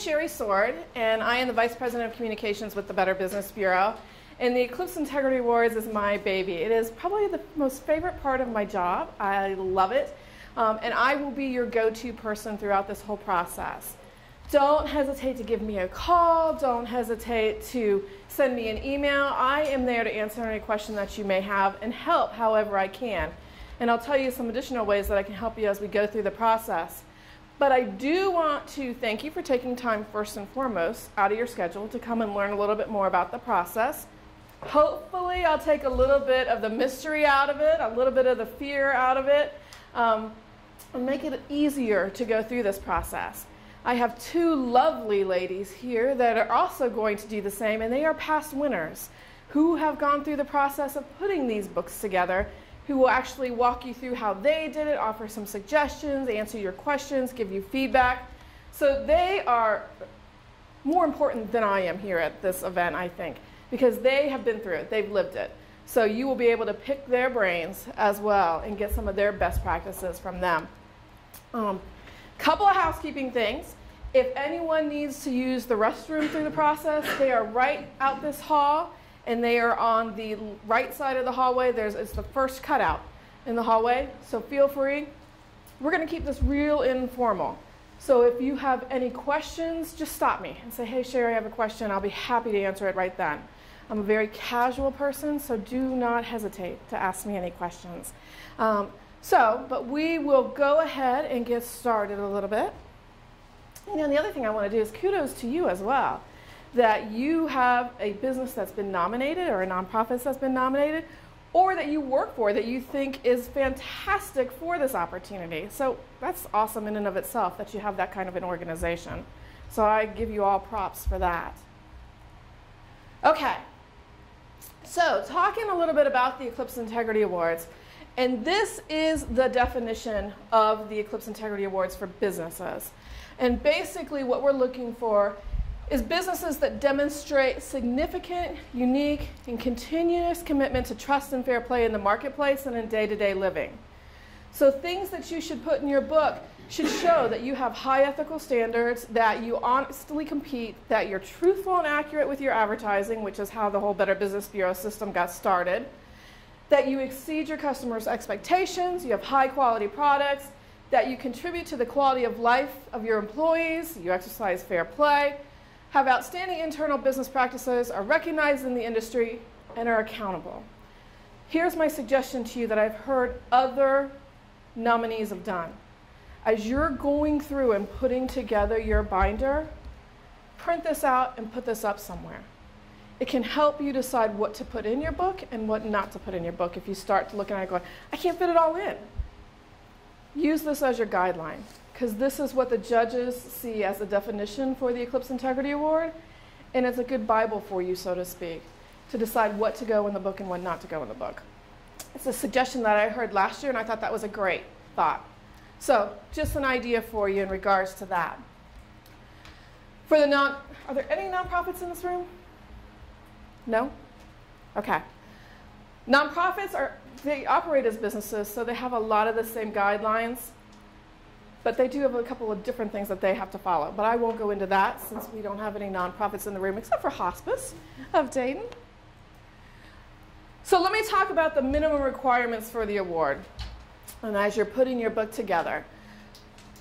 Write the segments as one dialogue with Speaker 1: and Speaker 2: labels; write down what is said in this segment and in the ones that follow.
Speaker 1: Sherry Sword, and I am the Vice President of Communications with the Better Business Bureau. And the Eclipse Integrity Awards is my baby. It is probably the most favorite part of my job. I love it. And I will be your go-to person throughout this whole process. Don't hesitate to give me a call. Don't hesitate to send me an email. I am there to answer any question that you may have and help however I can. And I'll tell you some additional ways that I can help you as we go through the process. But I do want to thank you for taking time first and foremost out of your schedule to come and learn a little bit more about the process. Hopefully I'll take a little bit of the mystery out of it, a little bit of the fear out of it, and make it easier to go through this process. I have two lovely ladies here that are also going to do the same, and they are past winners who have gone through the process of putting these books together, who will actually walk you through how they did it, offer some suggestions, answer your questions, give you feedback. So they are more important than I am here at this event, I think, because they have been through it, they've lived it. So you will be able to pick their brains as well and get some of their best practices from them. Couple of housekeeping things. If anyone needs to use the restroom through the process, they are right out this hall. And they are on the right side of the hallway. It's the first cutout in the hallway, so feel free. We're going to keep this real informal. So if you have any questions, just stop me and say, hey, Sherry, I have a question. I'll be happy to answer it right then. I'm a very casual person, so do not hesitate to ask me any questions. But we will go ahead and get started a little bit. And then the other thing I want to do is kudos to you as well, that you have a business that's been nominated or a nonprofit that's been nominated, or that you work for that you think is fantastic for this opportunity. So that's awesome in and of itself that you have that kind of an organization. So I give you all props for that. Okay, so talking a little bit about the Eclipse Integrity Awards, and this is the definition of the Eclipse Integrity Awards for businesses. And basically what we're looking for is businesses that demonstrate significant, unique, and continuous commitment to trust and fair play in the marketplace and in day-to-day living. So things that you should put in your book should show that you have high ethical standards, that you honestly compete, that you're truthful and accurate with your advertising, which is how the whole Better Business Bureau system got started, that you exceed your customers' expectations, you have high-quality products, that you contribute to the quality of life of your employees, you exercise fair play, have outstanding internal business practices, are recognized in the industry, and are accountable. Here's my suggestion to you that I've heard other nominees have done. As you're going through and putting together your binder, print this out and put this up somewhere. It can help you decide what to put in your book and what not to put in your book if you start looking at it going, I can't fit it all in. Use this as your guideline, because this is what the judges see as a definition for the Eclipse Integrity Award, and it's a good Bible for you, so to speak, to decide what to go in the book and what not to go in the book. It's a suggestion that I heard last year, and I thought that was a great thought. So just an idea for you in regards to that. For the are there any nonprofits in this room? No? Okay. Nonprofits they operate as businesses, so they have a lot of the same guidelines. But they do have a couple of different things that they have to follow. But I won't go into that since we don't have any nonprofits in the room, except for Hospice of Dayton. So let me talk about the minimum requirements for the award. And as you're putting your book together,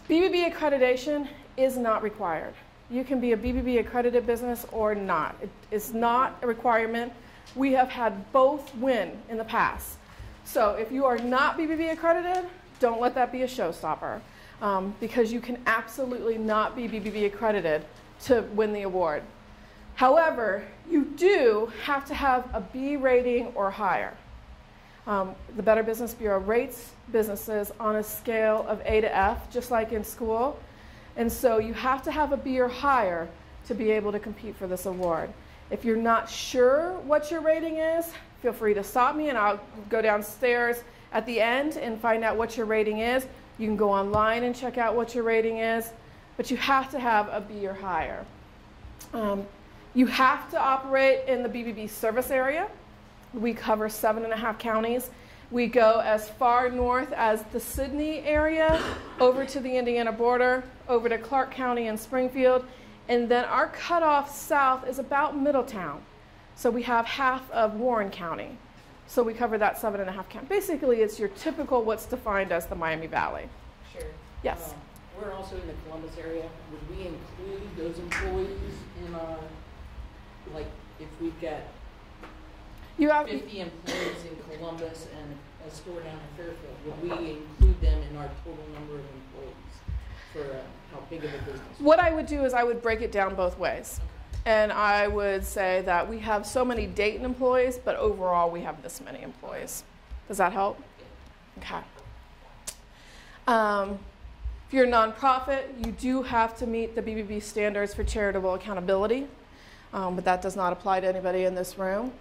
Speaker 1: BBB accreditation is not required. You can be a BBB accredited business or not. It is not a requirement. We have had both win in the past. So if you are not BBB accredited, don't let that be a showstopper. Because you can absolutely not be BBB accredited to win the award. However, you do have to have a B rating or higher. The Better Business Bureau rates businesses on a scale of A to F, just like in school. And so you have to have a B or higher to be able to compete for this award. If you're not sure what your rating is, feel free to stop me and I'll go downstairs at the end and find out what your rating is. You can go online and check out what your rating is, but you have to have a B or higher. You have to operate in the BBB Service Area. We cover 7.5 counties. We go as far north as the Sydney area, over to the Indiana border, over to Clark County and Springfield, And then our cutoff south is about Middletown. So we have half of Warren County. So we cover that 7.5 county. Basically, it's your typical what's defined as the Miami Valley.
Speaker 2: Sure.
Speaker 1: Yes.
Speaker 2: We're also in the Columbus area. Would we include those employees in our, like, if we've got 50 employees in Columbus and a store down in Fairfield, would we include them in our total number of employees for how big of a business?
Speaker 1: What I would do is I would break it down both ways. And I would say that we have so many Dayton employees, but overall we have this many employees. Does that help? Okay. If you're a nonprofit, you do have to meet the BBB standards for charitable accountability, but that does not apply to anybody in this room.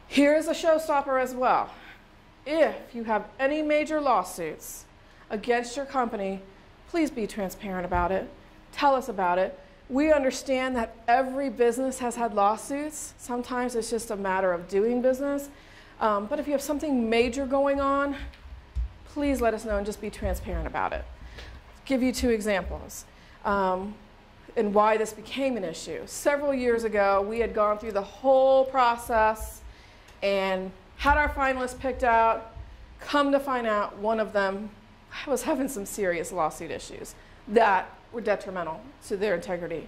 Speaker 1: Here's a showstopper as well. If you have any major lawsuits against your company, please be transparent about it. Tell us about it. We understand that every business has had lawsuits. Sometimes it's just a matter of doing business. But if you have something major going on, please let us know and just be transparent about it. I'll give you 2 examples and why this became an issue. Several years ago, we had gone through the whole process and had our finalists picked out. Come to find out, one of them was having some serious lawsuit issues that were detrimental to their integrity.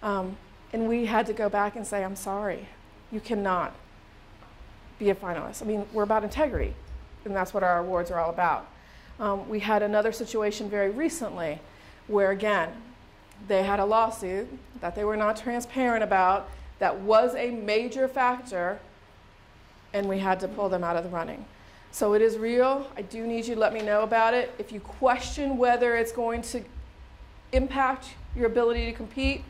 Speaker 1: And we had to go back and say, I'm sorry, you cannot be a finalist. I mean, we're about integrity, and that's what our awards are all about. We had another situation very recently where, again, they had a lawsuit that they were not transparent about that was a major factor, and we had to pull them out of the running. So it is real. I do need you to let me know about it. If you question whether it's going to impact your ability to compete,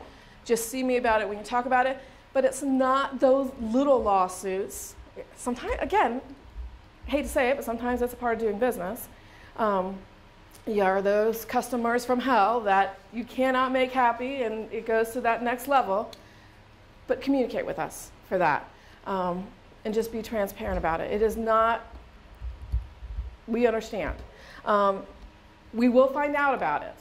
Speaker 1: just see me about it. We can talk about it. But it's not those little lawsuits. Sometimes, again, hate to say it, but sometimes that's a part of doing business. You are those customers from hell that you cannot make happy, and it goes to that next level. But communicate with us for that. And just be transparent about it. It is not, we understand. We will find out about it.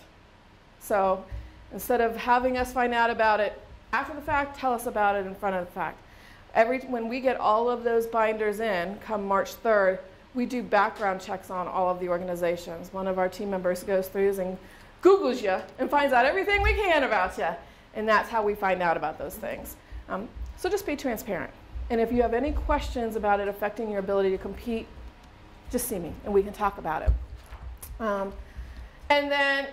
Speaker 1: So instead of having us find out about it after the fact, tell us about it in front of the fact. When we get all of those binders in, come March 3rd, we do background checks on all of the organizations. One of our team members goes through and Googles you and finds out everything we can about you. And that's how we find out about those things. So just be transparent. And if you have any questions about it affecting your ability to compete, just see me and we can talk about it. And then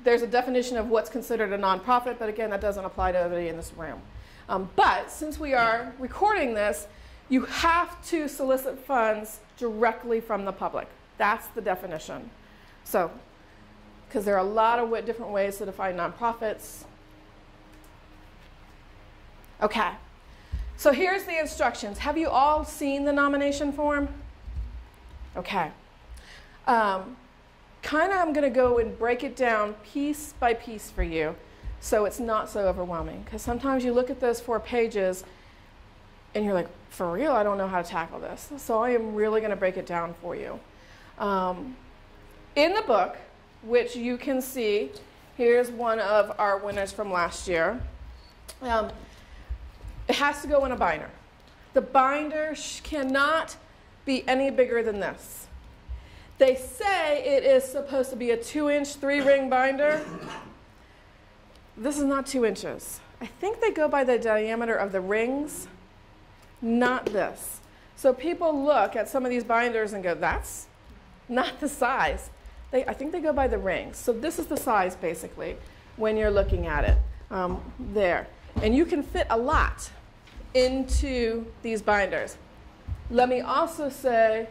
Speaker 1: there's a definition of what's considered a nonprofit, but again, that doesn't apply to everybody in this room. But since we are recording this, you have to solicit funds directly from the public. That's the definition. So, because there are a lot of different ways to define nonprofits. Okay, so here's the instructions. Have you all seen the nomination form? Okay. I'm going to go and break it down piece by piece for you so it's not so overwhelming. Because sometimes you look at those 4 pages and you're like, for real, I don't know how to tackle this. So I am really going to break it down for you. In the book, which you can see, here's one of our winners from last year. It has to go in a binder. The binder cannot be any bigger than this. They say it is supposed to be a 2-inch, 3-ring binder. This is not 2 inches. I think they go by the diameter of the rings, not this. So people look at some of these binders and go, that's not the size. I think they go by the rings. So this is the size, basically, when you're looking at it there. And you can fit a lot into these binders. Let me also say,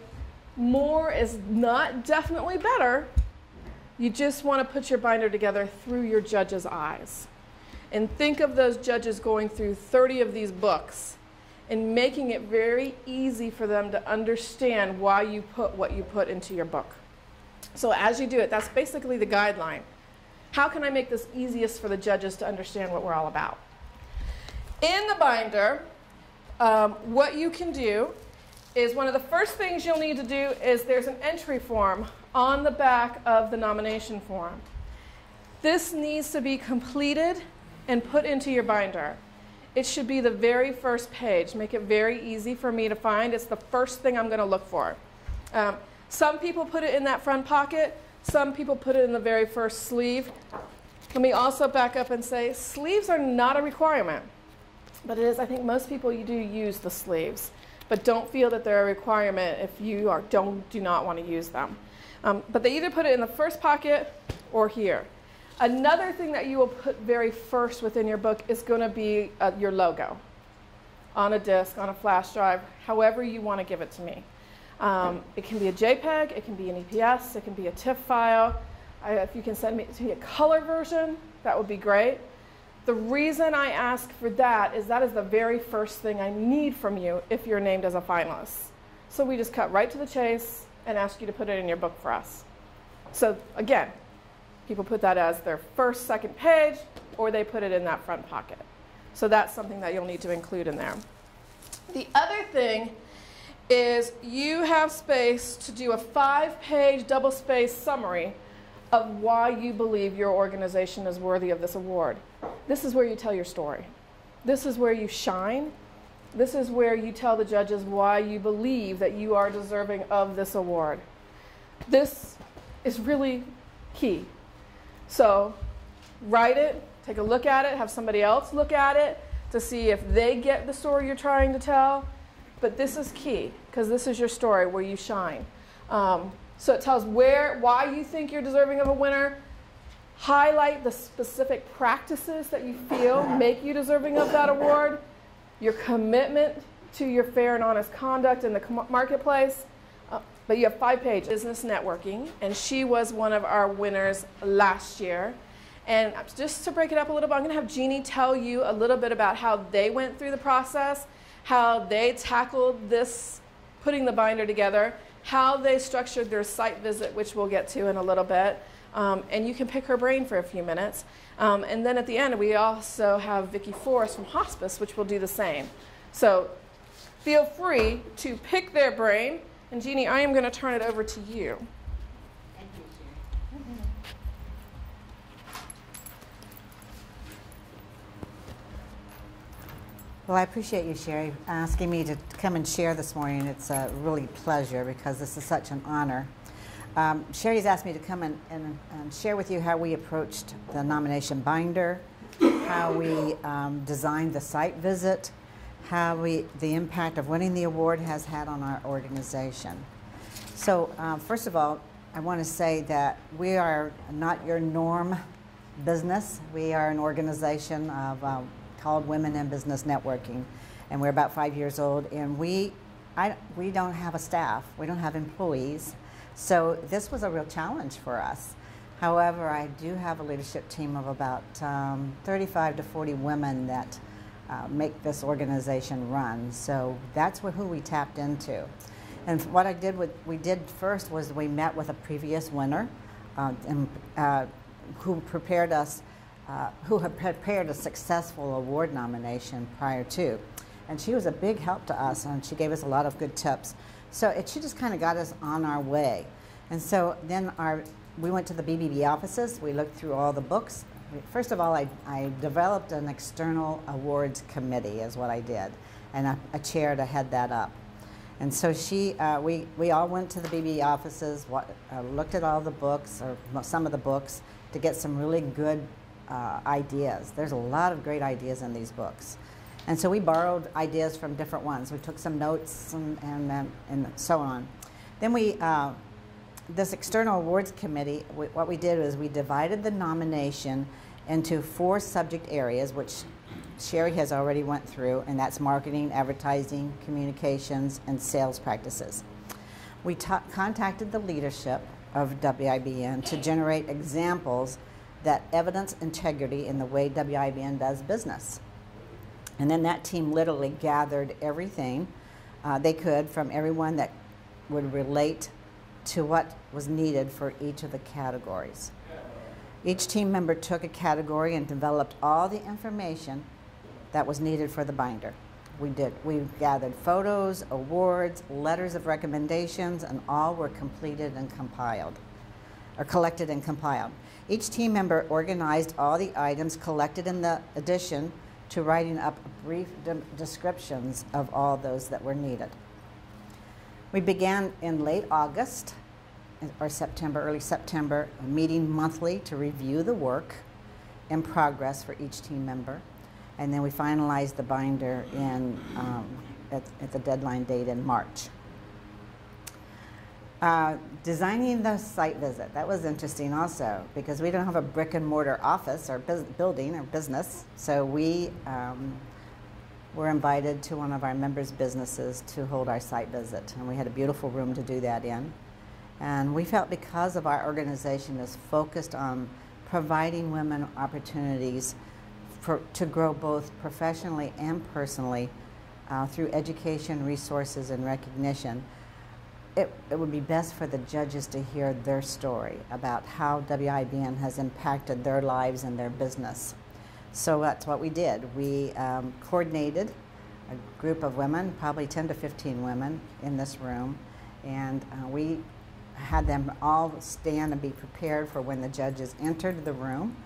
Speaker 1: more is not definitely better. You just want to put your binder together through your judge's eyes. And think of those judges going through 30 of these books and making it very easy for them to understand why you put what you put into your book. So as you do it, that's basically the guideline. How can I make this easiest for the judges to understand what we're all about? In the binder, what you can do is one of the first things you'll need to do is there's an entry form on the back of the nomination form. This needs to be completed and put into your binder. It should be the very first page. Make it very easy for me to find. It's the first thing I'm going to look for. Some people put it in that front pocket. Some people put it in the very first sleeve. Let me also back up and say sleeves are not a requirement. But it is, I think most people, you do use the sleeves. But don't feel that they're a requirement if you do not want to use them. But they either put it in the first pocket or here. Another thing that you will put very first within your book is going to be your logo on a disk, on a flash drive, however you want to give it to me. It can be a JPEG, it can be an EPS, it can be a TIFF file. If you can send me a color version, that would be great. The reason I ask for that is the very first thing I need from you if you're named as a finalist. So we just cut right to the chase and ask you to put it in your book for us. So again, people put that as their first, second page, or they put it in that front pocket. So that's something that you'll need to include in there. The other thing is you have space to do a 5-page double-spaced summary of why you believe your organization is worthy of this award. This is where you tell your story. This is where you shine. This is where you tell the judges why you believe that you are deserving of this award. This is really key. So write it, take a look at it, have somebody else look at it to see if they get the story you're trying to tell. But this is key, because this is your story where you shine. So it tells why you think you're deserving of a winner. Highlight the specific practices that you feel make you deserving of that award. Your commitment to your fair and honest conduct in the marketplace. But you have 5 pages. Business networking, and she was one of our winners last year. And just to break it up a little bit, I'm going to have Jeannie tell you a little bit about how they went through the process, how they tackled this, putting the binder together, how they structured their site visit, which we'll get to in a little bit. And you can pick her brain for a few minutes. And then at the end, we also have Vicki Forrest from Hospice, which will do the same. So feel free to pick their brain. And Jeannie, I am going to turn it over to you.
Speaker 3: Thank you, Sherry. Well, I appreciate you, Sherry, asking me to come and share this morning. It's a really pleasure because this is such an honor. Sherry's asked me to come and share with you how we approached the nomination binder, how we designed the site visit, how the impact of winning the award has had on our organization. So first of all, I want to say that we are not your norm business. We are an organization of called Women in Business Networking, and we're about 5 years old, and we don't have a staff. We don't have employees. So this was a real challenge for us. However, I do have a leadership team of about 35 to 40 women that make this organization run. So that's who we tapped into. And what we did first was we met with a previous winner who prepared us, who had prepared a successful award nomination prior to. And she was a big help to us, and she gave us a lot of good tips. So she just kind of got us on our way. And so then we went to the BBB offices. We looked through all the books. First of all, I developed an external awards committee is what I did, and a chair to head that up. And so we all went to the BBB offices, looked at all the books, or some of the books, to get some really good ideas. There's a lot of great ideas in these books. And so we borrowed ideas from different ones. We took some notes and so on. Then this external awards committee, what we did was we divided the nomination into 4 subject areas, which Sherry has already went through, and that's marketing, advertising, communications, and sales practices. We contacted the leadership of WIBN to generate examples that evidence integrity in the way WIBN does business. And then that team literally gathered everything they could from everyone that would relate to what was needed for each of the categories. Each team member took a category and developed all the information that was needed for the binder. We gathered photos, awards, letters of recommendations, and all were completed and compiled. or collected and compiled. Each team member organized all the items collected in the edition to writing up brief descriptions of all those that were needed. We began in late August or September, early September, meeting monthly to review the work in progress for each team member. And then we finalized the binder at the deadline date in March. Designing the site visit, that was interesting also, because we don't have a brick and mortar office or building or business, so we were invited to one of our members' businesses to hold our site visit, and we had a beautiful room to do that in. And we felt, because of our organization is focused on providing women opportunities to grow both professionally and personally through education, resources, and recognition, it would be best for the judges to hear their story about how WIBN has impacted their lives and their business. So that's what we did. We coordinated a group of women, probably 10 to 15 women in this room, and we had them all stand and be prepared for when the judges entered the room.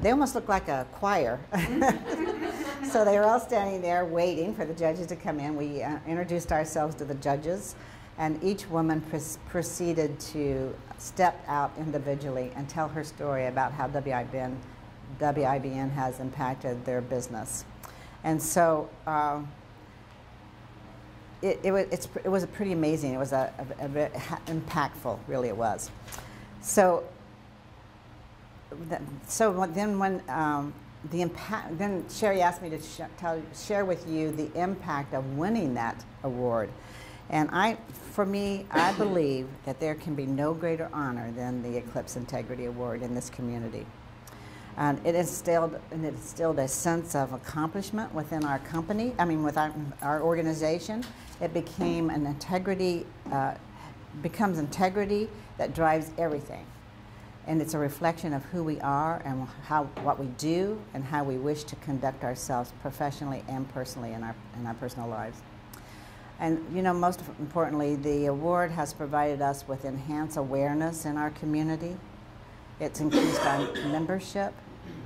Speaker 3: They almost looked like a choir. So they were all standing there waiting for the judges to come in. We introduced ourselves to the judges, and each woman proceeded to step out individually and tell her story about how WIBN has impacted their business. And so it was pretty amazing. It was a bit impactful, really it was. So then when then Sherry asked me to share with you the impact of winning that award. And for me, I believe that there can be no greater honor than the Eclipse Integrity Award in this community. And it instilled a sense of accomplishment within our company, with our organization. It became an integrity, becomes integrity that drives everything. And it's a reflection of who we are and what we do and how we wish to conduct ourselves professionally and personally in our personal lives. And most importantly, the award has provided us with enhanced awareness in our community. It's increased our membership.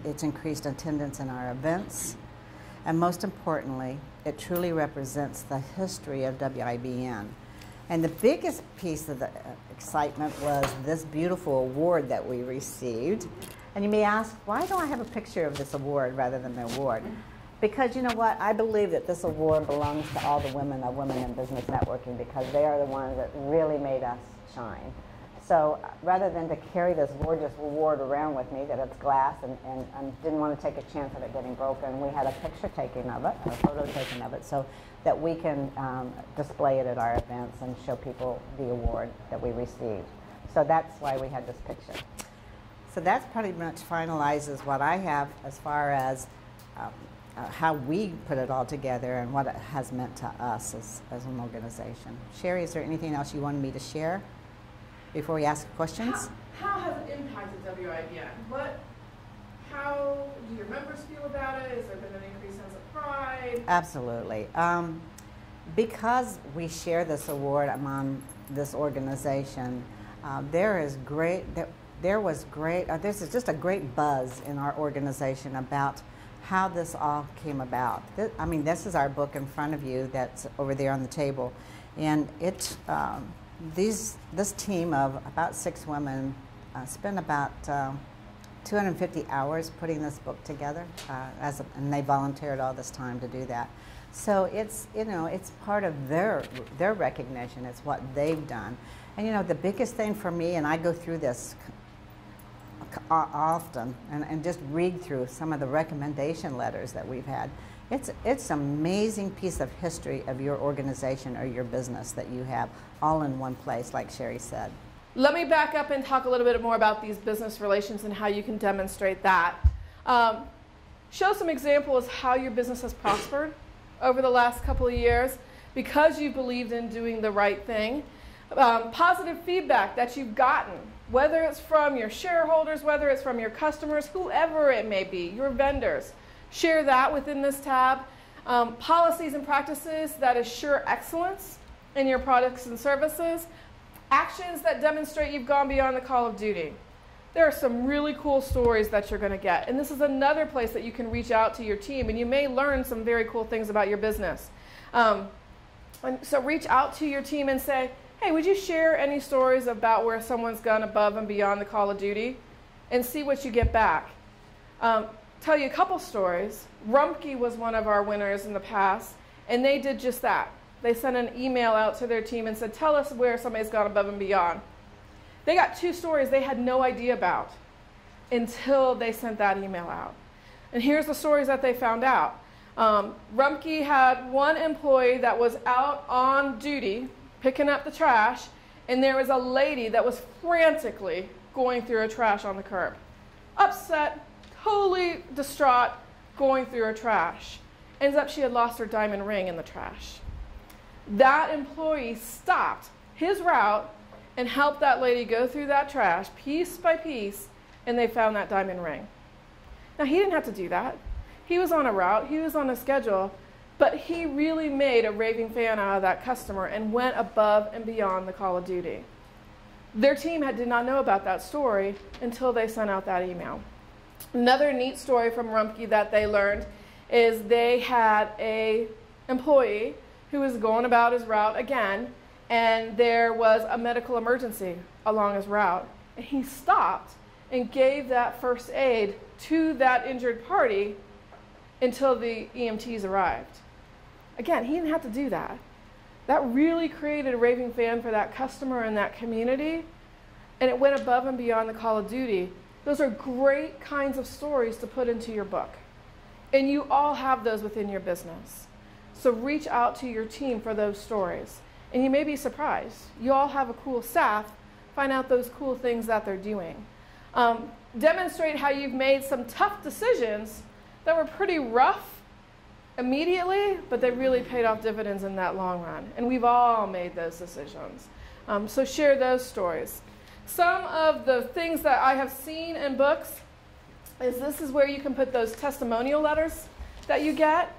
Speaker 3: It's increased attendance in our events. And most importantly, it truly represents the history of WIBN. And the biggest piece of the excitement was this beautiful award that we received. And you may ask, why don't I have a picture of this award rather than the award? Because you know what, I believe that this award belongs to all the women of Women in Business Networking, because they are the ones that really made us shine. So rather than to carry this gorgeous award around with me, that it's glass, and didn't want to take a chance of it getting broken, we had a picture taking of it, a photo taking of it, so that we can display it at our events and show people the award that we received. So that's why we had this picture. So that's pretty much finalizes what I have as far as how we put it all together and what it has meant to us as an organization. Sherry, is there anything else you wanted me to share before we ask questions?
Speaker 1: How has it impacted WIBN? How do your members feel about it? Has there been an increased sense of pride? Absolutely.
Speaker 3: Because we share this award among this organization, there's just a great buzz in our organization about how this all came about. This is our book in front of you that's over there on the table. And this team of about 6 women spent about 250 hours putting this book together, and they volunteered all this time to do that. So it's part of their recognition. It's what they've done. And the biggest thing for me, and I go through this often and just read through some of the recommendation letters that we've had. It's an amazing piece of history of your organization or your business that you have all in one place, like Sherry said.
Speaker 1: Let me back up and talk a little bit more about these business relations and how you can demonstrate that. Show some examples how your business has prospered over the last couple of years because you believed in doing the right thing. Positive feedback that you've gotten, whether it's from your shareholders, whether it's from your customers, whoever it may be, your vendors. Share that within this tab. Policies and practices that assure excellence in your products and services. Actions that demonstrate you've gone beyond the call of duty. There are some really cool stories that you're going to get. And this is another place that you can reach out to your team, and you may learn some very cool things about your business. And so reach out to your team and say, hey, would you share any stories about where someone's gone above and beyond the call of duty? And see what you get back. Tell you a couple stories. Rumpke was one of our winners in the past, and they did just that. They sent an email out to their team and said, tell us where somebody's gone above and beyond. They got 2 stories they had no idea about until they sent that email out. And here's the stories that they found out. Rumpke had one employee that was out on duty picking up the trash, and there was a lady that was frantically going through her trash on the curb. Upset, totally distraught, going through her trash. Ends up she had lost her diamond ring in the trash. That employee stopped his route and helped that lady go through that trash piece by piece, and they found that diamond ring. Now, he didn't have to do that. He was on a route, he was on a schedule, but he really made a raving fan out of that customer and went above and beyond the call of duty. Their team did not know about that story until they sent out that email. Another neat story from Rumpke that they learned is they had an employee who was going about his route again, and there was a medical emergency along his route. And he stopped and gave that first aid to that injured party until the EMTs arrived. Again, he didn't have to do that. That really created a raving fan for that customer and that community, and it went above and beyond the call of duty. Those are great kinds of stories to put into your book. And you all have those within your business. So reach out to your team for those stories. And you may be surprised. You all have a cool staff. Find out those cool things that they're doing. Demonstrate how you've made some tough decisions that were pretty rough immediately, but they really paid off dividends in that long run. And we've all made those decisions. So share those stories. Some of the things that I have seen in books is this is where you can put those testimonial letters that you get.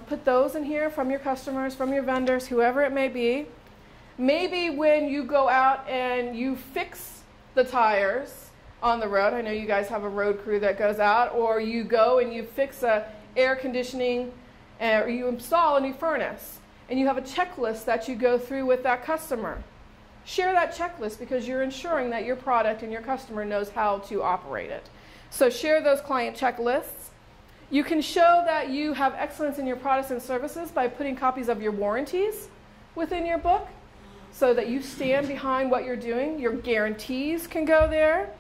Speaker 1: Put those in here from your customers, from your vendors, whoever it may be. Maybe when you go out and you fix the tires on the road, I know you guys have a road crew that goes out, or you go and you fix air conditioning, or you install a new furnace, and you have a checklist that you go through with that customer. Share that checklist because you're ensuring that your product and your customer knows how to operate it. So share those client checklists. You can show that you have excellence in your products and services by putting copies of your warranties within your book so that you stand behind what you're doing. Your guarantees can go there.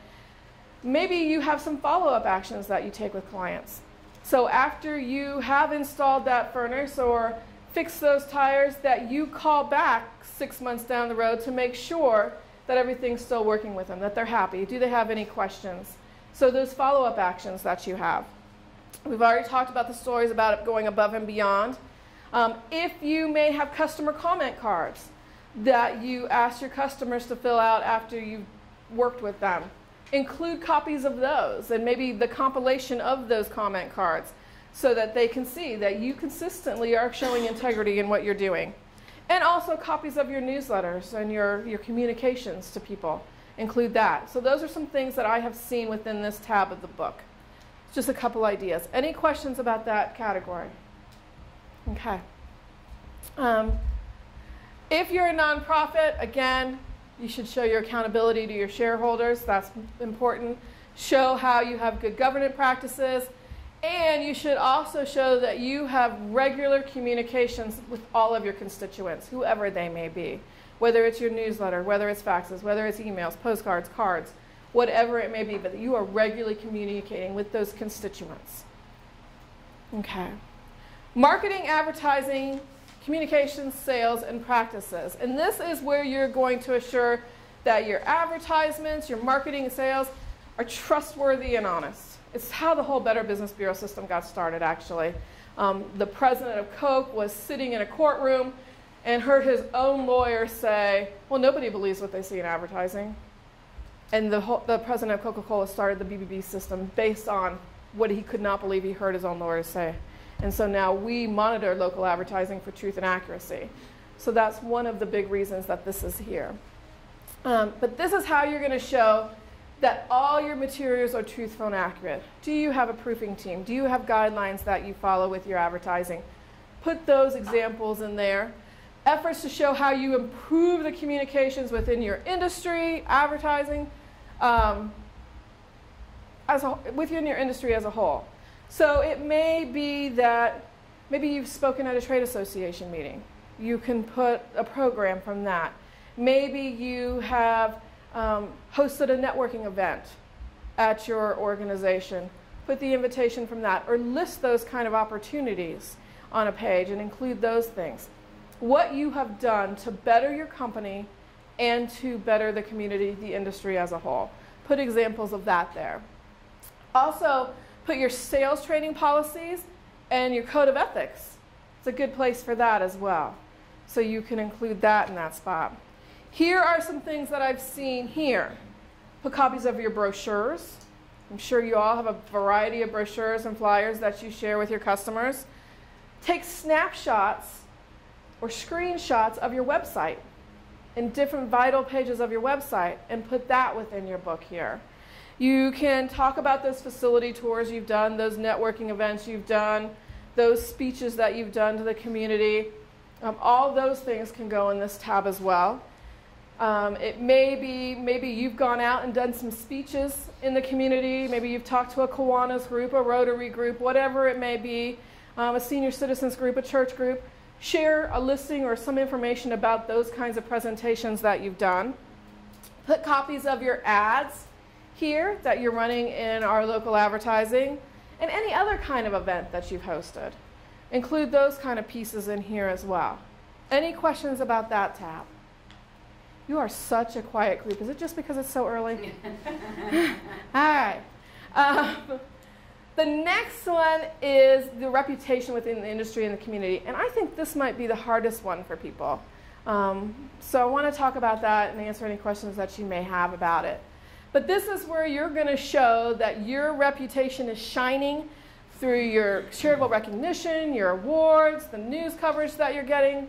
Speaker 1: Maybe you have some follow-up actions that you take with clients. So after you have installed that furnace or fixed those tires, that you call back 6 months down the road to make sure that everything's still working with them, that they're happy. Do they have any questions? So those follow-up actions that you have. We've already talked about the stories about it going above and beyond. If you may have customer comment cards that you ask your customers to fill out after you've worked with them, include copies of those and maybe the compilation of those comment cards so that they can see that you consistently are showing integrity in what you're doing. And also copies of your newsletters and your communications to people. Include that. So those are some things that I have seen within this tab of the book. Just a couple ideas. Any questions about that category? Okay. If you're a nonprofit, again, you should show your accountability to your shareholders. That's important. Show how you have good governance practices. And you should also show that you have regular communications with all of your constituents, whoever they may be. Whether it's your newsletter, whether it's faxes, whether it's emails, postcards, cards, whatever it may be, but that you are regularly communicating with those constituents. Okay. Marketing, advertising, communications, sales, and practices. And this is where you're going to assure that your advertisements, your marketing and sales are trustworthy and honest. It's how the whole Better Business Bureau system got started, actually. The president of Coke was sitting in a courtroom and heard his own lawyer say, well, nobody believes what they see in advertising. And the president of Coca-Cola started the BBB system based on what he could not believe he heard his own lawyers say. And so now we monitor local advertising for truth and accuracy. So that's one of the big reasons that this is here. But this is how you're going to show that all your materials are truthful and accurate. Do you have a proofing team? Do you have guidelines that you follow with your advertising? Put those examples in there. Efforts to show how you improve the communications within your industry, advertising, within your industry as a whole. So it may be that maybe you've spoken at a trade association meeting. You can put a program from that. Maybe you have hosted a networking event at your organization. Put the invitation from that, or list those kind of opportunities on a page and include those things. What you have done to better your company and to better the community, the industry as a whole. Put examples of that there. Also, put your sales training policies and your code of ethics. It's a good place for that as well. So you can include that in that spot. Here are some things that I've seen here. Put copies of your brochures. I'm sure you all have a variety of brochures and flyers that you share with your customers. Take snapshots or screenshots of your website and different vital pages of your website and put that within your book here. You can talk about those facility tours you've done, those networking events you've done, those speeches that you've done to the community. All those things can go in this tab as well. It may be, maybe you've gone out and done some speeches in the community. Maybe you've talked to a Kiwanis group, a Rotary group, whatever it may be, a senior citizens group, a church group. Share a listing or some information about those kinds of presentations that you've done. Put copies of your ads here that you're running in our local advertising and any other kind of event that you've hosted. Include those kind of pieces in here as well. Any questions about that tab? You are such a quiet group. Is it just because it's so early? All right. The next one is the reputation within the industry and the community. And I think this might be the hardest one for people. So I want to talk about that and answer any questions that you may have about it. But this is where you're going to show that your reputation is shining through your charitable recognition, your awards, the news coverage that you're getting,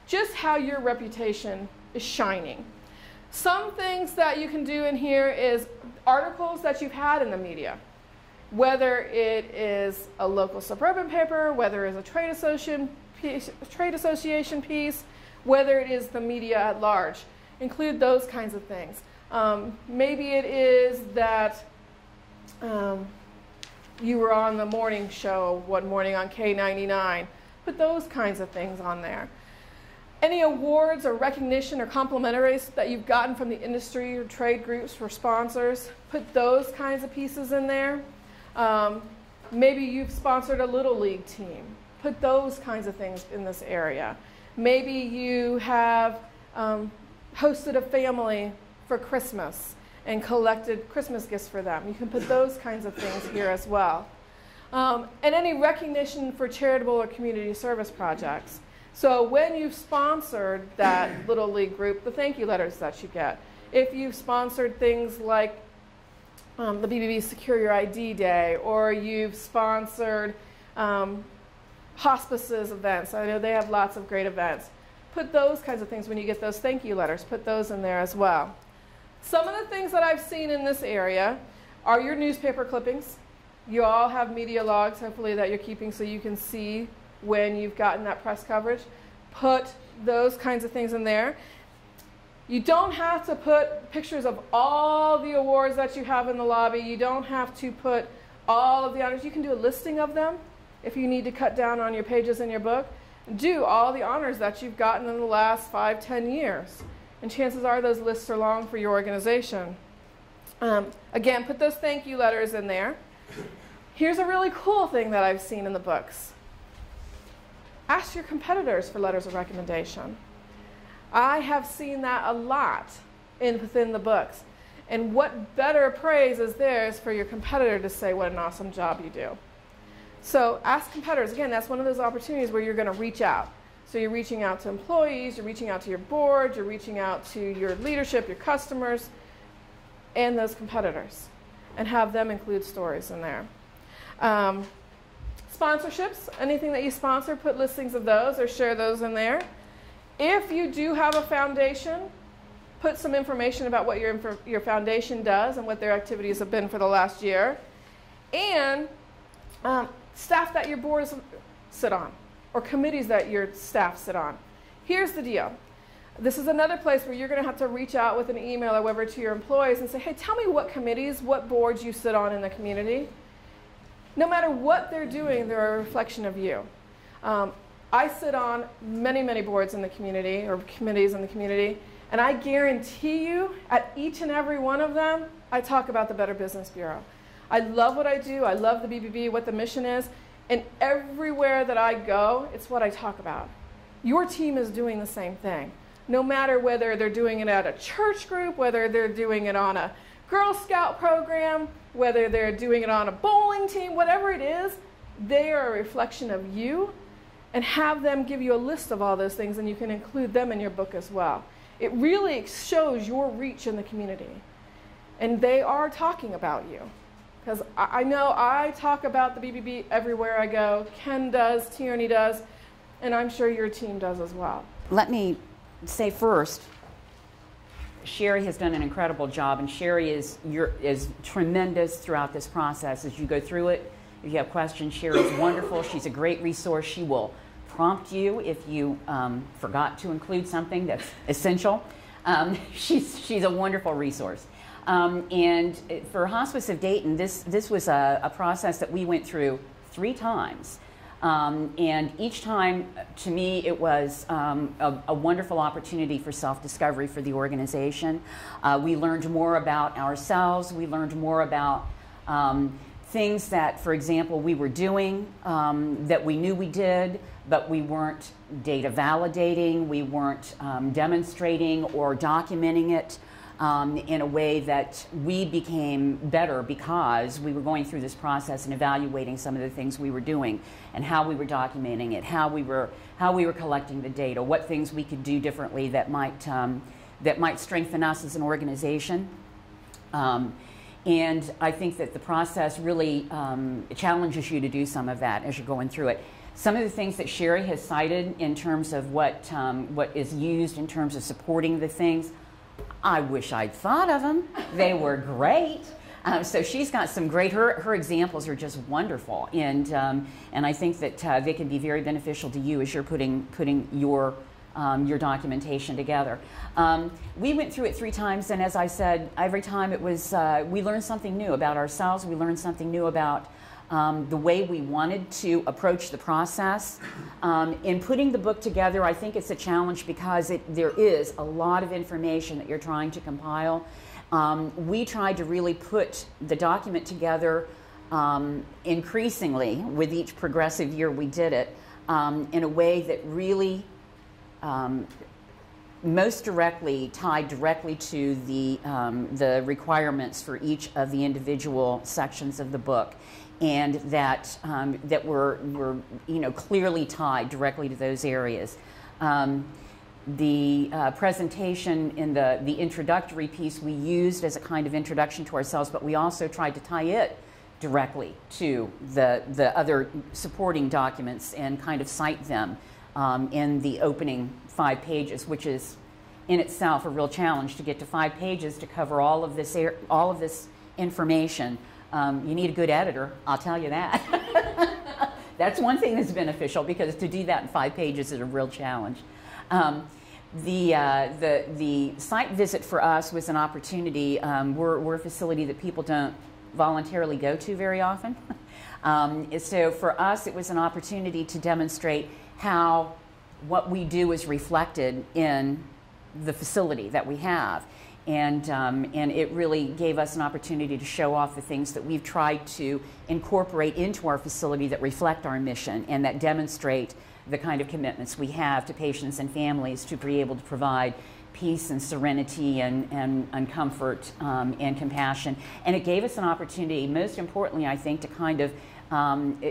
Speaker 1: just how your reputation is shining. Some things that you can do in here is articles that you've had in the media, whether it is a local suburban paper, whether it's a trade association piece, whether it is the media at large. Include those kinds of things. Maybe it is that you were on the morning show one morning on K99. Put those kinds of things on there. Any awards or recognition or complimentaries that you've gotten from the industry or trade groups or sponsors, put those kinds of pieces in there. Maybe you've sponsored a Little League team. Put those kinds of things in this area. Maybe you have hosted a family for Christmas and collected Christmas gifts for them. You can put those kinds of things here as well. And any recognition for charitable or community service projects. So when you've sponsored that Little League group, the thank you letters that you get. If you've sponsored things like the BBB Secure Your ID Day, or you've sponsored hospices events. I know they have lots of great events. Put those kinds of things when you get those thank you letters. Put those in there as well. Some of the things that I've seen in this area are your newspaper clippings. You all have media logs, hopefully, that you're keeping so you can see when you've gotten that press coverage. Put those kinds of things in there. You don't have to put pictures of all the awards that you have in the lobby. You don't have to put all of the honors. You can do a listing of them if you need to cut down on your pages in your book. Do all the honors that you've gotten in the last 5, 10 years. And chances are those lists are long for your organization. Again, put those thank you letters in there. Here's a really cool thing that I've seen in the books. Ask your competitors for letters of recommendation. I have seen that a lot within the books. And what better praise is theirs for your competitor to say what an awesome job you do. So ask competitors. Again, that's one of those opportunities where you're going to reach out. So you're reaching out to employees, you're reaching out to your board, you're reaching out to your leadership, your customers, and those competitors. And have them include stories in there. Sponsorships, anything that you sponsor, put listings of those or share those in there. If you do have a foundation, put some information about what your foundation does and what their activities have been for the last year, and staff that your boards sit on, or committees that your staff sit on. Here's the deal. This is another place where you're going to have to reach out with an email or whatever to your employees and say, hey, tell me what committees, what boards you sit on in the community. No matter what they're doing, they're a reflection of you. I sit on many, many boards in the community, or committees in the community, and I guarantee you, at each and every one of them, I talk about the Better Business Bureau. I love what I do. I love the BBB, what the mission is, and everywhere that I go, it's what I talk about. Your team is doing the same thing. No matter whether they're doing it at a church group, whether they're doing it on a Girl Scout program, whether they're doing it on a bowling team, whatever it is, they are a reflection of you, and have them give you a list of all those things, and you can include them in your book as well. It really shows your reach in the community, and they are talking about you. Because I know I talk about the BBB everywhere I go. Ken does, Tierney does, and I'm sure your team does as well.
Speaker 4: Let me say first, Sherry has done an incredible job, and Sherry is tremendous throughout this process as you go through it. If you have questions, Sherry's wonderful. She's a great resource. She will prompt you if you forgot to include something that's essential. She's a wonderful resource. And for Hospice of Dayton, this was a process that we went through 3 times. And each time, to me, it was a wonderful opportunity for self-discovery for the organization. We learned more about ourselves. We learned more about things that, for example, we were doing that we knew we did, but we weren't data validating, we weren't demonstrating or documenting it in a way that we became better because we were going through this process and evaluating some of the things we were doing and how we were documenting it, how we were collecting the data, what things we could do differently that might strengthen us as an organization. And I think that the process really challenges you to do some of that as you're going through it. Some of the things that Sherry has cited in terms of what is used in terms of supporting the things, I wish I'd thought of them. They were great. So she's got some great, her examples are just wonderful. And I think that they can be very beneficial to you as you're putting your documentation together. We went through it 3 times, and as I said, every time it was, we learned something new about ourselves. We learned something new about the way we wanted to approach the process. In putting the book together, I think it's a challenge because there is a lot of information that you're trying to compile. We tried to really put the document together increasingly with each progressive year we did it in a way that really most directly tied directly to the requirements for each of the individual sections of the book, and that were clearly tied directly to those areas. The presentation in the introductory piece we used as a kind of introduction to ourselves, but we also tried to tie it directly to the other supporting documents and kind of cite them in the opening 5 pages, which is in itself a real challenge to get to 5 pages to cover all of this information. You need a good editor, I'll tell you that. That's one thing that's beneficial, because to do that in 5 pages is a real challenge. The site visit for us was an opportunity. We're a facility that people don't voluntarily go to very often. So for us, it was an opportunity to demonstrate how what we do is reflected in the facility that we have. And it really gave us an opportunity to show off the things that we've tried to incorporate into our facility that reflect our mission and that demonstrate the kind of commitments we have to patients and families to be able to provide peace and serenity and comfort and compassion. And it gave us an opportunity, most importantly, I think, to kind of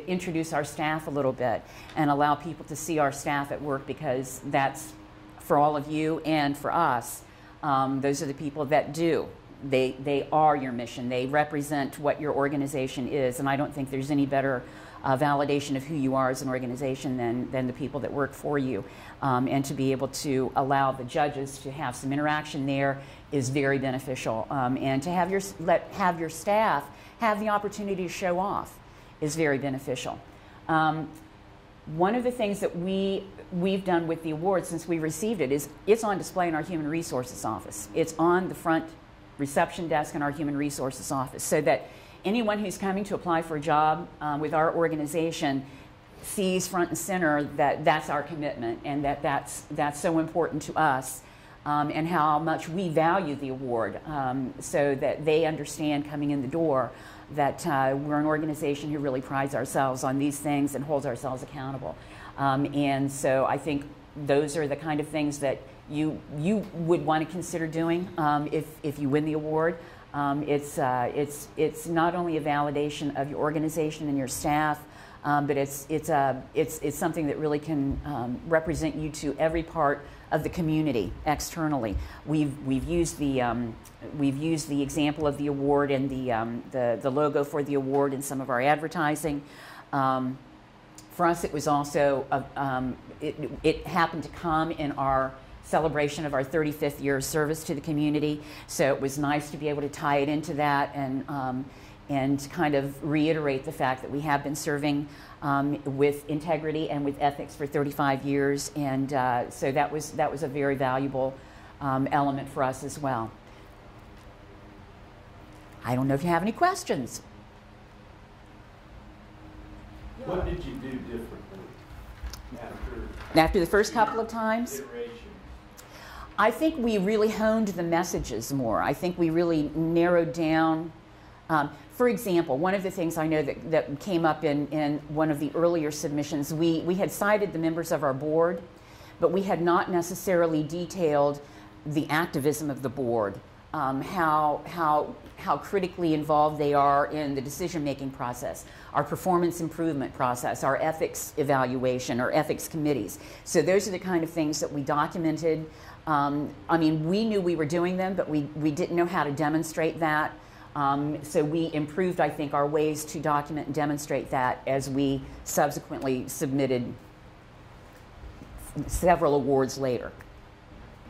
Speaker 4: introduce our staff a little bit and allow people to see our staff at work, because that's, for all of you and for us, those are the people that do they are your mission. They represent what your organization is, and I don't think there's any better validation of who you are as an organization than the people that work for you. And to be able to allow the judges to have some interaction there is very beneficial. And to have your staff have the opportunity to show off is very beneficial. One of the things that we've done with the award since we received it is it's on display in our Human Resources office. It's on the front reception desk in our Human Resources office, so that anyone who's coming to apply for a job with our organization sees front and center that that's our commitment, and that's so important to us, and how much we value the award, so that they understand coming in the door that we're an organization who really prides ourselves on these things and holds ourselves accountable. And so I think those are the kind of things that you would want to consider doing if you win the award. It's not only a validation of your organization and your staff, but it's something that really can represent you to every part of the community externally. We've used the example of the award and the logo for the award in some of our advertising. For us, it was also it happened to come in our celebration of our 35th year of service to the community, so it was nice to be able to tie it into that and kind of reiterate the fact that we have been serving with integrity and with ethics for 35 years, and so that was a very valuable element for us as well. I don't know if you have any questions.
Speaker 5: What did you do differently
Speaker 4: after the first couple of times?
Speaker 5: Iteration?
Speaker 4: I think we really honed the messages more. I think we really narrowed down. For example, one of the things I know that came up in one of the earlier submissions, we had cited the members of our board, but we had not necessarily detailed the activism of the board, how critically involved they are in the decision-making process, our performance improvement process, our ethics evaluation, our ethics committees. So those are the kind of things that we documented. I mean, we knew we were doing them, but we didn't know how to demonstrate that. So we improved, I think, our ways to document and demonstrate that as we subsequently submitted several awards later.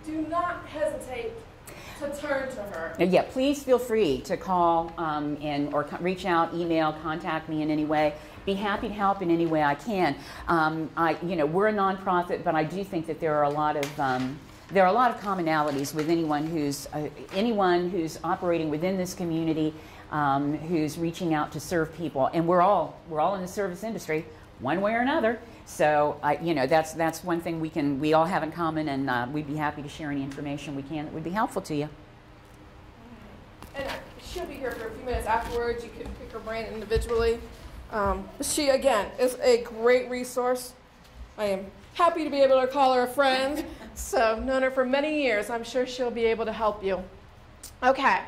Speaker 1: Do not hesitate to turn to her.
Speaker 4: Yeah, please feel free to call or reach out, email, contact me in any way. Be happy to help in any way I can. We're a nonprofit, but I do think that there are a lot of commonalities with anyone who's operating within this community, who's reaching out to serve people, and we're all in the service industry, one way or another. So that's one thing we all have in common, and we'd be happy to share any information we can that would be helpful to you.
Speaker 1: And she'll be here for a few minutes afterwards. You can pick her brain individually. She again is a great resource. I am happy to be able to call her a friend. So known her for many years. I'm sure she'll be able to help you. Okay,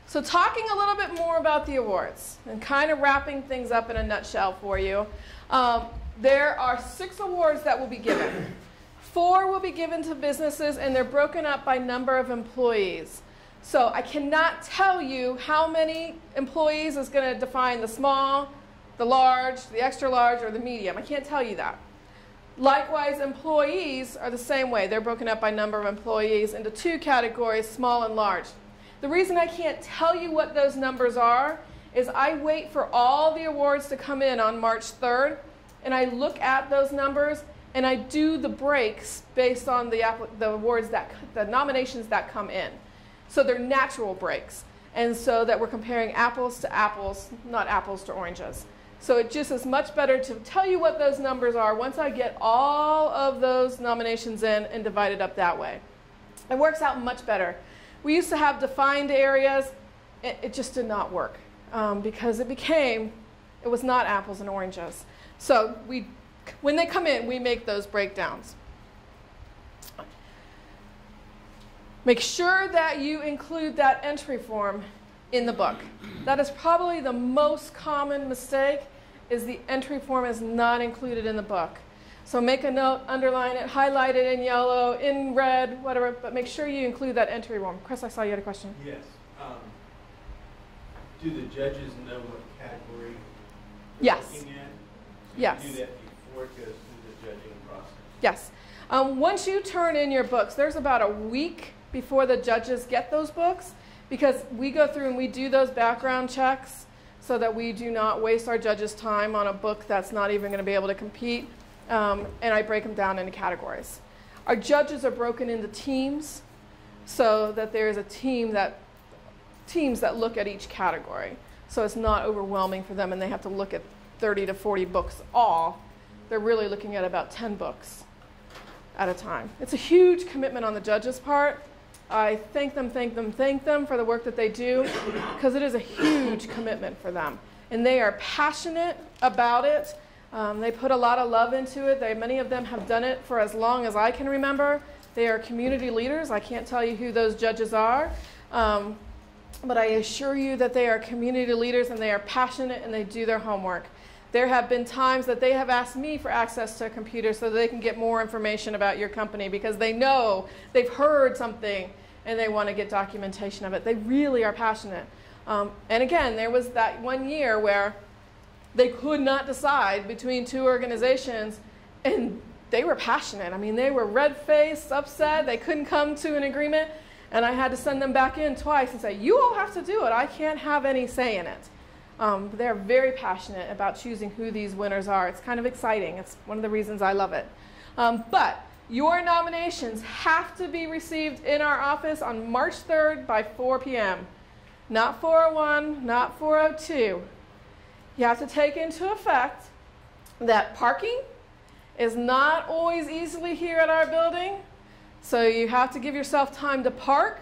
Speaker 1: so talking a little bit more about the awards and kind of wrapping things up in a nutshell for you. There are 6 awards that will be given. 4 will be given to businesses, and they're broken up by number of employees. So I cannot tell you how many employees is going to define the small, the large, the extra large, or the medium. I can't tell you that. Likewise, employees are the same way. They're broken up by number of employees into 2 categories, small and large. The reason I can't tell you what those numbers are is I wait for all the awards to come in on March 3rd, and I look at those numbers, and I do the breaks based on the awards the nominations that come in. So they're natural breaks, and so that we're comparing apples to apples, not apples to oranges. So it just is much better to tell you what those numbers are once I get all of those nominations in and divide it up that way. It works out much better. We used to have defined areas. It just did not work because it was not apples and oranges. So when they come in, we make those breakdowns. Make sure that you include that entry form in the book. That is probably the most common mistake, is the entry form is not included in the book. So make a note, underline it, highlight it in yellow, in red, whatever, but make sure you include that entry form. Chris, I saw you had a question.
Speaker 5: Yes. Do the judges know what category they're
Speaker 1: Yes.
Speaker 5: looking at? So
Speaker 1: Yes.
Speaker 5: you do that before it goes through the judging process?
Speaker 1: Yes. Once you turn in your books, there's about a week before the judges get those books, because we go through and we do those background checks so that we do not waste our judges' time on a book that's not even going to be able to compete. And I break them down into categories. Our judges are broken into teams so that there's a teams that look at each category. So it's not overwhelming for them and they have to look at 30 to 40 books all. They're really looking at about 10 books at a time. It's a huge commitment on the judges' part. I thank them for the work that they do, because it is a huge commitment for them. And they are passionate about it. They put a lot of love into it. Many of them have done it for as long as I can remember. They are community leaders. I can't tell you who those judges are, but I assure you that they are community leaders and they are passionate and they do their homework. There have been times that they have asked me for access to a computer so that they can get more information about your company, because they know they've heard something and they want to get documentation of it. They really are passionate. And again, there was that one year where they could not decide between two organizations, and they were passionate. I mean, they were red-faced, upset. They couldn't come to an agreement, and I had to send them back in twice and say, you all have to do it. I can't have any say in it. They're very passionate about choosing who these winners are. It's kind of exciting. It's one of the reasons I love it. But your nominations have to be received in our office on March 3rd by 4 p.m. Not 4:01, not 4:02. You have to take into effect that parking is not always easily here at our building. So you have to give yourself time to park.